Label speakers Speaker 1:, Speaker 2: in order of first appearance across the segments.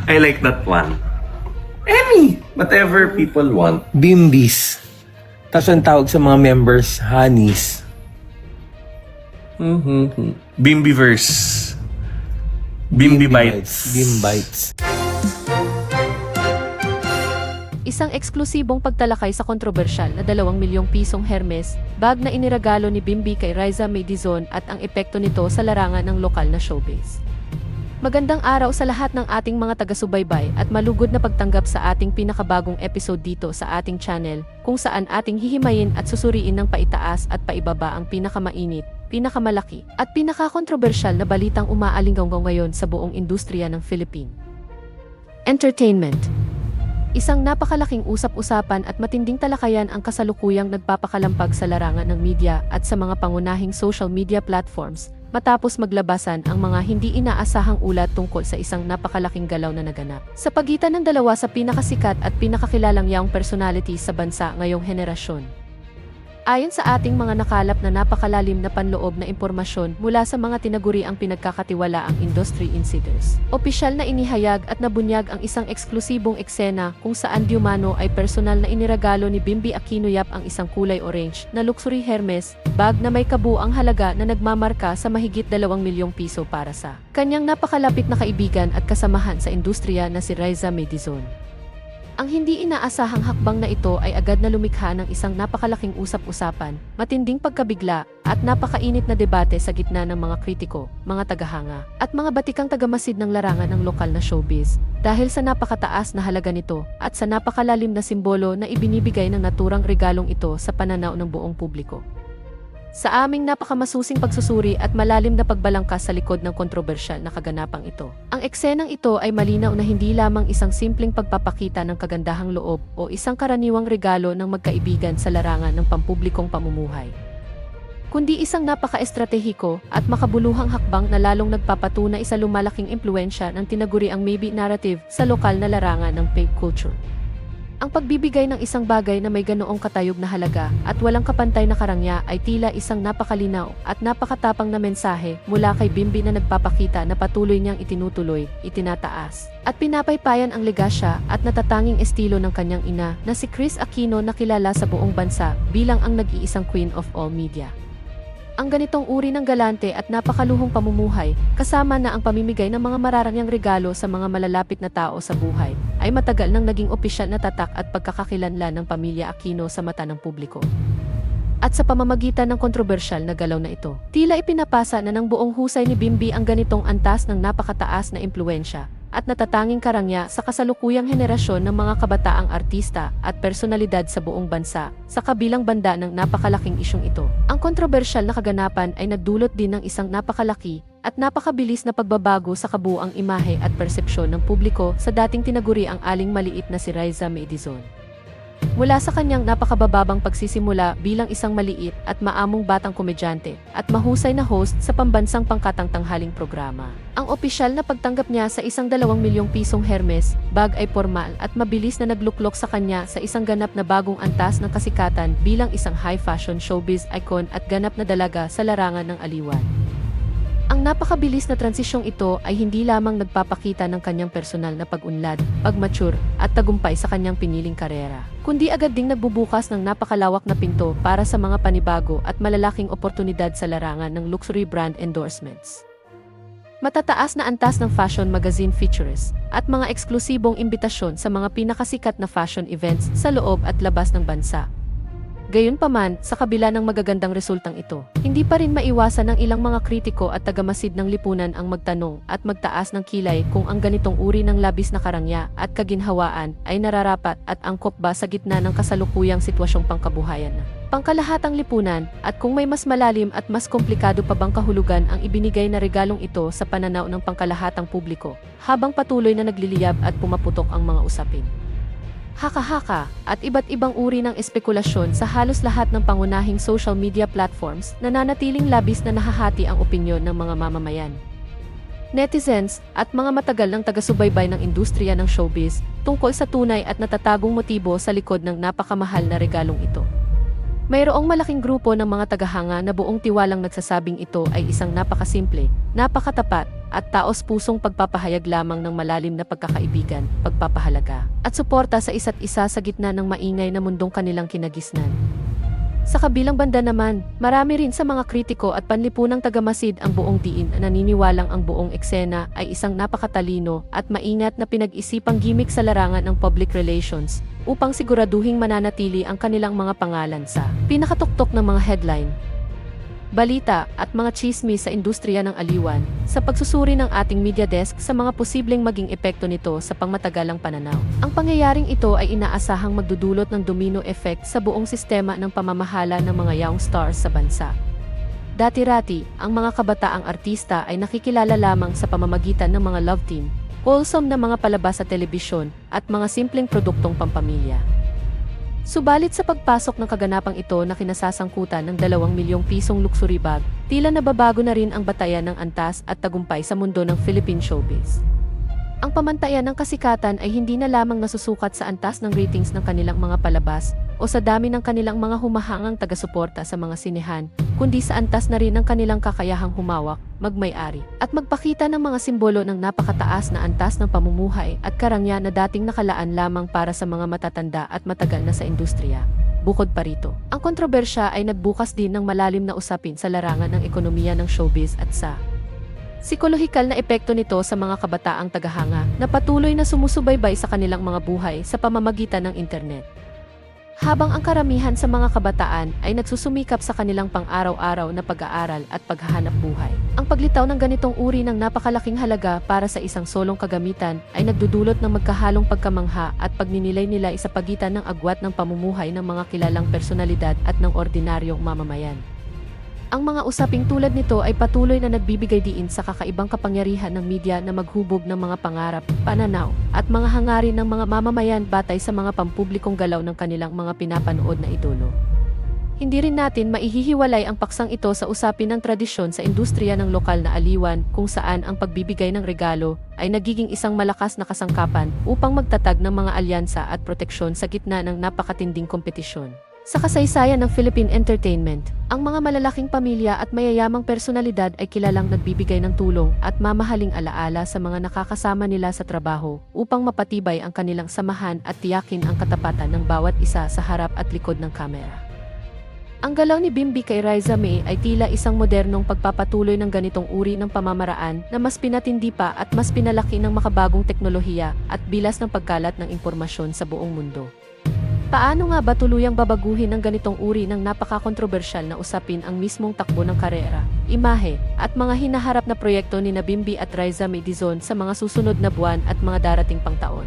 Speaker 1: I like that one. Any, whatever people want.
Speaker 2: Bimbis. Tapos ang tawag sa mga members, honeys.
Speaker 1: Bimbiverse. Bimbi bites.
Speaker 2: Bimbites.
Speaker 3: Isang eksklusibong pagtalakay sa kontrobersyal na 2 milyong pisong Hermes bag na iniragalo ni Bimbi kay Riza May Dizon at ang epekto nito sa larangan ng lokal na showbiz. Magandang araw sa lahat ng ating mga taga-subaybay at malugod na pagtanggap sa ating pinakabagong episode dito sa ating channel kung saan ating hihimayin at susuriin ng paitaas at paibaba ang pinakamainit, pinakamalaki at pinakakontrobersyal na balitang umaalinggaw ngayon sa buong industriya ng Philippine entertainment. Isang napakalaking usap-usapan at matinding talakayan ang kasalukuyang nagpapakalampag sa larangan ng media at sa mga pangunahing social media platforms matapos maglabasan ang mga hindi inaasahang ulat tungkol sa isang napakalaking galaw na naganap sa pagitan ng dalawa sa pinakasikat at pinakakilalang young personalities sa bansa ngayong henerasyon. Ayon sa ating mga nakalap na napakalalim na panloob na impormasyon mula sa mga tinaguriang pinagkakatiwalaang industry insiders, opisyal na inihayag at nabunyag ang isang eksklusibong eksena kung saan diumano ay personal na iniragalo ni Bimbi Aquino Yap ang isang kulay orange na luxury Hermes bag na may kabuuang halaga na nagmamarka sa mahigit 2 milyong piso para sa kanyang napakalapit na kaibigan at kasamahan sa industriya na si Riza May Dizon. Ang hindi inaasahang hakbang na ito ay agad na lumikha ng isang napakalaking usap-usapan, matinding pagkabigla, at napakainit na debate sa gitna ng mga kritiko, mga tagahanga, at mga batikang tagamasid ng larangan ng lokal na showbiz, dahil sa napakataas na halaga nito at sa napakalalim na simbolo na ibinibigay ng naturang regalong ito sa pananaw ng buong publiko. Sa aming napakamasusing pagsusuri at malalim na pagbalangkas sa likod ng kontrobersyal na kaganapang ito. Ang eksenang ito ay malinaw na hindi lamang isang simpleng pagpapakita ng kagandahang loob o isang karaniwang regalo ng magkaibigan sa larangan ng pampublikong pamumuhay, kundi isang napaka-estratehiko at makabuluhang hakbang na lalong nagpapatunay sa lumalaking impluensya ng tinaguriang maybe narrative sa lokal na larangan ng fake culture. Ang pagbibigay ng isang bagay na may ganoong katayog na halaga at walang kapantay na karangya ay tila isang napakalinaw at napakatapang na mensahe mula kay Bimbi na nagpapakita na patuloy niyang itinutuloy, itinataas, at pinapaypayan ang legasya at natatanging estilo ng kanyang ina na si Kris Aquino na kilala sa buong bansa bilang ang nag-iisang queen of all media. Ang ganitong uri ng galante at napakaluhong pamumuhay, kasama na ang pamimigay ng mga mararangyang regalo sa mga malalapit na tao sa buhay, ay matagal nang naging opisyal na tatak at pagkakakilanlan ng pamilya Aquino sa mata ng publiko. At sa pamamagitan ng kontrobersyal na galaw na ito, tila ipinapasa na ng buong husay ni Bimbi ang ganitong antas ng napakataas na impluensya at natatanging karangya sa kasalukuyang henerasyon ng mga kabataang artista at personalidad sa buong bansa sa kabilang banda ng napakalaking isyong ito. Ang kontrobersyal na kaganapan ay nagdulot din ng isang napakalaki at napakabilis na pagbabago sa kabuuang imahe at persepsyon ng publiko sa dating tinaguri ang aling maliit na si Riza May Dizon. Mula sa kanyang napakabababang pagsisimula bilang isang maliit at maamong batang komedyante at mahusay na host sa pambansang pangkatang tanghaling programa, ang opisyal na pagtanggap niya sa isang 2 milyong pisong Hermes bag ay formal at mabilis na nagluklok sa kanya sa isang ganap na bagong antas ng kasikatan bilang isang high fashion showbiz icon at ganap na dalaga sa larangan ng aliwan. Ang napakabilis na transisyong ito ay hindi lamang nagpapakita ng kanyang personal na pag-unlad, pag-mature, at tagumpay sa kanyang piniling karera, kundi agad ding nagbubukas ng napakalawak na pinto para sa mga panibago at malalaking oportunidad sa larangan ng luxury brand endorsements. Matataas na antas ng fashion magazine features at mga eksklusibong imbitasyon sa mga pinakasikat na fashion events sa loob at labas ng bansa. Gayunpaman, sa kabila ng magagandang resultang ito, hindi pa rin maiwasan ng ilang mga kritiko at tagamasid ng lipunan ang magtanong at magtaas ng kilay kung ang ganitong uri ng labis na karangya at kaginhawaan ay nararapat at angkop ba sa gitna ng kasalukuyang sitwasyong pangkabuhayan na pangkalahatang lipunan at kung may mas malalim at mas komplikado pa bang kahulugan ang ibinigay na regalong ito sa pananaw ng pangkalahatang publiko habang patuloy na nagliliyab at pumaputok ang mga usapin. Haka-haka at iba't ibang uri ng espekulasyon sa halos lahat ng pangunahing social media platforms na nanatiling labis na nahahati ang opinyon ng mga mamamayan, netizens at mga matagal ng taga-subaybay ng industriya ng showbiz tungkol sa tunay at natatagong motibo sa likod ng napakamahal na regalong ito. Mayroong malaking grupo ng mga tagahanga na buong tiwalang nagsasabing ito ay isang napakasimple, napakatapat, at taos-pusong pagpapahayag lamang ng malalim na pagkakaibigan, pagpapahalaga, at suporta sa isa't isa sa gitna ng maingay na mundong kanilang kinagisnan. Sa kabilang banda naman, marami rin sa mga kritiko at panlipunang tagamasid ang buong diin na naniniwalang ang buong eksena ay isang napakatalino at maingat na pinag-isipang gimmick sa larangan ng public relations upang siguraduhing mananatili ang kanilang mga pangalan sa pinakatuktok ng mga headline, balita at mga chismis sa industriya ng aliwan sa pagsusuri ng ating media desk sa mga posibleng maging epekto nito sa pangmatagalang pananaw. Ang pangyayaring ito ay inaasahang magdudulot ng domino effect sa buong sistema ng pamamahala ng mga young stars sa bansa. Dati-rati, ang mga kabataang artista ay nakikilala lamang sa pamamagitan ng mga love team, wholesome na mga palabas sa telebisyon, at mga simpleng produktong pampamilya. Subalit sa pagpasok ng kaganapang ito na kinasasangkutan ng 2 milyong pisong luxury bag, tila nababago na rin ang batayan ng antas at tagumpay sa mundo ng Philippine showbiz. Ang pamantayan ng kasikatan ay hindi na lamang nasusukat sa antas ng ratings ng kanilang mga palabas o sa dami ng kanilang mga humahangang taga-suporta sa mga sinehan, kundi sa antas na rin ng kanilang kakayahang humawak, magmay-ari, at magpakita ng mga simbolo ng napakataas na antas ng pamumuhay at karangyaan na dating nakalaan lamang para sa mga matatanda at matagal na sa industriya. Bukod pa rito, ang kontrobersya ay nagbukas din ng malalim na usapin sa larangan ng ekonomiya ng showbiz at sa psikolohikal na epekto nito sa mga kabataang tagahanga na patuloy na sumusubaybay sa kanilang mga buhay sa pamamagitan ng internet. Habang ang karamihan sa mga kabataan ay nagsusumikap sa kanilang pang-araw-araw na pag-aaral at paghahanap buhay, ang paglitaw ng ganitong uri ng napakalaking halaga para sa isang solong kagamitan ay nagdudulot ng magkahalong pagkamangha at pagninilay-nilay sa pagitan ng agwat ng pamumuhay ng mga kilalang personalidad at ng ordinaryong mamamayan. Ang mga usaping tulad nito ay patuloy na nagbibigay diin sa kakaibang kapangyarihan ng media na maghubog ng mga pangarap, pananaw, at mga hangarin ng mga mamamayan batay sa mga pampublikong galaw ng kanilang mga pinapanood na idolo. Hindi rin natin maihihiwalay ang paksang ito sa usapin ng tradisyon sa industriya ng lokal na aliwan kung saan ang pagbibigay ng regalo ay nagiging isang malakas na kasangkapan upang magtatag ng mga alyansa at proteksyon sa gitna ng napakatinding kompetisyon. Sa kasaysayan ng Philippine entertainment, ang mga malalaking pamilya at mayayamang personalidad ay kilalang nagbibigay ng tulong at mamahaling alaala sa mga nakakasama nila sa trabaho upang mapatibay ang kanilang samahan at tiyakin ang katapatan ng bawat isa sa harap at likod ng kamera. Ang galaw ni Bimby kay Riza May ay tila isang modernong pagpapatuloy ng ganitong uri ng pamamaraan na mas pinatindi pa at mas pinalaki ng makabagong teknolohiya at bilas ng pagkalat ng impormasyon sa buong mundo. Paano nga ba tuluyang babaguhin ng ganitong uri ng napaka-kontrobersyal na usapin ang mismong takbo ng karera, imahe, at mga hinaharap na proyekto ni Bimby at Riza May Dizon sa mga susunod na buwan at mga darating pang taon?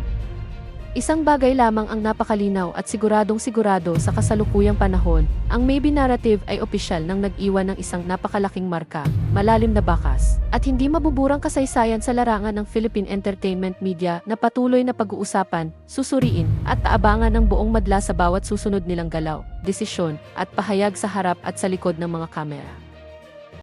Speaker 3: Isang bagay lamang ang napakalinaw at siguradong-sigurado sa kasalukuyang panahon, ang Maybe narrative ay opisyal nang nag-iwan ng isang napakalaking marka, malalim na bakas, at hindi mabuburang kasaysayan sa larangan ng Philippine entertainment media na patuloy na pag-uusapan, susuriin, at aabangan ng buong madla sa bawat susunod nilang galaw, desisyon, at pahayag sa harap at sa likod ng mga kamera.